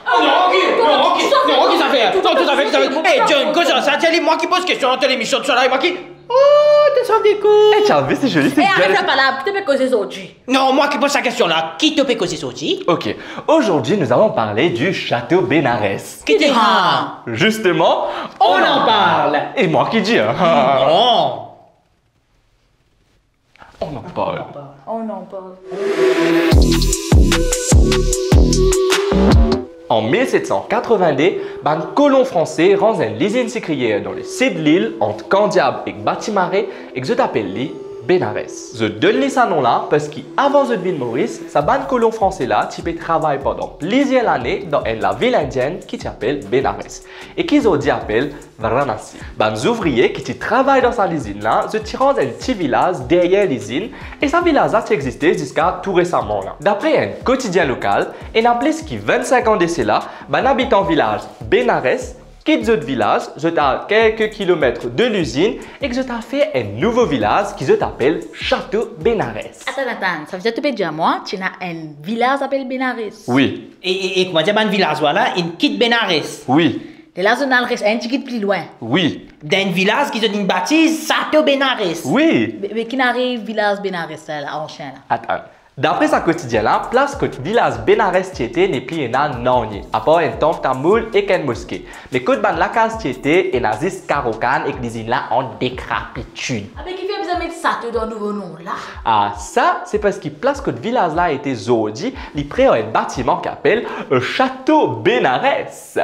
Non, qui ça fait? Non, tout ça fait. Hey, John, quoi ça? C'est moi qui pose question dans l'émission de soleil, moi qui. Oh, t'es sans déco. Eh, t'as vu, c'est joli, c'est arrête la parole, qui te fait causer aujourd'hui? Non, moi qui pose sa question là. Qui te fait causer aujourd'hui? Ok, aujourd'hui nous allons parler du château Bénarès. Qui te rend? Justement, On en parle. Et moi qui dis, hein. Non. On en parle. On en parle. En 1782, un colon français rend une usine sucrière dans le sud de l'île entre Candiabre et Batimaré et que je t'appelle Bénarès. Je donne ce nom-là parce qu'avant de ville Maurice, ce ban colon français là, tu peux travailler pendant plusieurs années dans la ville indienne qui s'appelle Bénarès et qu'ils ont dit appelle Varanasi. Les ouvriers qui travaillent dans cette usine là, se tirent dans un petit village derrière l'usine et ce village a existé jusqu'à tout récemment là. D'après un quotidien local, un appelé qui 25 ans de là, un habitant village Bénarès quitte ce village, je à quelques kilomètres de l'usine et que je t'ai fait un nouveau village qui s'appelle Château Bénarès. Attends, ça veut dire que tu peux dire moi, tu as un village qui s'appelle Bénarès. Oui. Et comment dire, un village voilà, il quitte Bénarès. Oui. Le village de Bénarès, un petit peu plus loin. Oui. D'un village qui se dit une bâtisse, Château Bénarès. Oui. Mais qui n'arrive village Bénarès là, en chien là. Attends. D'après sa quotidien-là, place que le village Bénarès Tieté n'est plus un nonni, à part un temple tamoul et qu'un mosquée. Mais quand la case Tieté est nazis Karokan et que les îles là en décrapitude. Ah, mais qui fait besoin de mettre ça dans un nouveau nom là? Ah, ça, c'est parce qu'il place que le village là a été zoodi, il prend un bâtiment qui s'appelle Château Bénarès.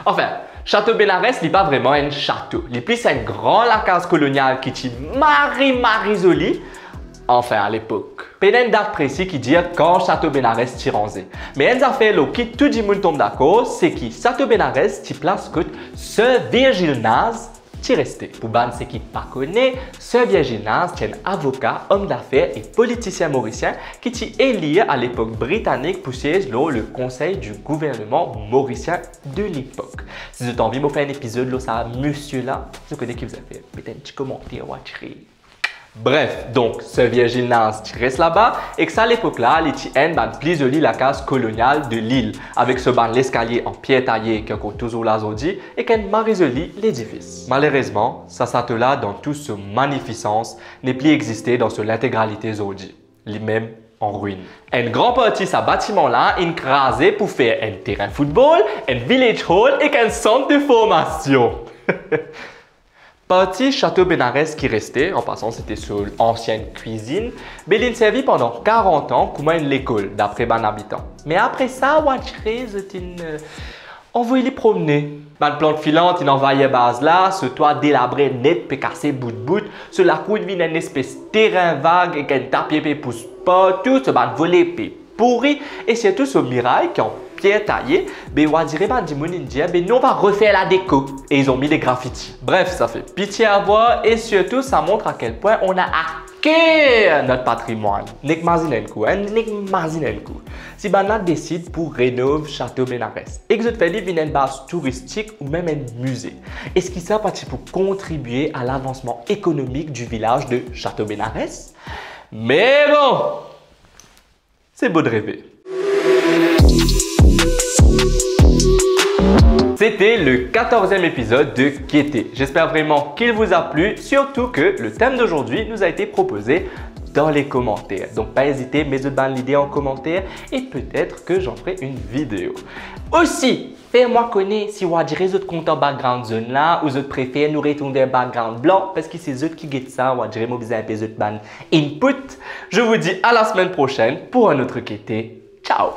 Enfin, Château Bénarès n'est pas vraiment un château. Il est plus un grand la case coloniale qui est marie enfin à l'époque. Il y a une date précise qui dit quand Château Bénarès t'y ranzé. Mais une affaire qui tout le monde tombe d'accord, c'est que Château Bénarès t'y place que ce Virgile Naz t'y resté. Pour ban ceux qui ne connaissent pas, ce Virgile Naz est un avocat, homme d'affaires et politicien mauricien qui t'y élu à l'époque britannique pour siéger le conseil du gouvernement mauricien de l'époque. Si vous avez envie de faire un épisode là, ça monsieur là, je connais qui vous a fait. Mettez un petit commentaire, watchery. Bref, donc ce Virgile Naz qui reste là-bas et que ça à l'époque là, les TN ban plus joli la case coloniale de l'île avec ce ban l'escalier en pierre taillée qui est toujours là aujourd'hui et qu'un marisoli l'édifice. Malheureusement, ça là dans toute sa magnificence n'est plus existé dans l'intégralité aujourd'hui, lui-même en ruine. Un grand partie de ce bâtiment là écrasé pour faire un terrain de football, un village hall et un centre de formation. Partie Château Bénarès qui restait, en passant c'était sur l'ancienne cuisine, mais il servi pendant 40 ans comme une école d'après les habitants. Mais après ça, on voulait les promener. Dans le plante filante, il envahit base là, ce toit délabré net, peut casser bout de bout, sur la cour vient une espèce de terrain vague et qu'un tapis peut pousse pas, tout ce ban volé peut pourri et surtout ce mirail qui en pierre taillée, ben on dirait ben nous on va refaire la déco et ils ont mis des graffitis. Bref, ça fait pitié à voir et surtout ça montre à quel point on a hacké notre patrimoine. Nek mazinenko, nek mazinenko. Si ben décide pour rénover Château Bénarès et que vous faites une base touristique ou même un musée, est-ce qu'il sert pour contribuer à l'avancement économique du village de Château Bénarès? Mais bon, c'est beau de rêver. C'était le 14e épisode de Kété. J'espère vraiment qu'il vous a plu, surtout que le thème d'aujourd'hui nous a été proposé dans les commentaires. Donc pas hésiter, mettez l'idée en commentaire et peut-être que j'en ferai une vidéo. Aussi, faites-moi connaître si vous avez des autres comptes en background zone là ou vous préférez nous retourner un background blanc parce que c'est eux qui guettent ça, ou vous avez besoin un peu de input. Je vous dis à la semaine prochaine pour un autre Kété. Ciao!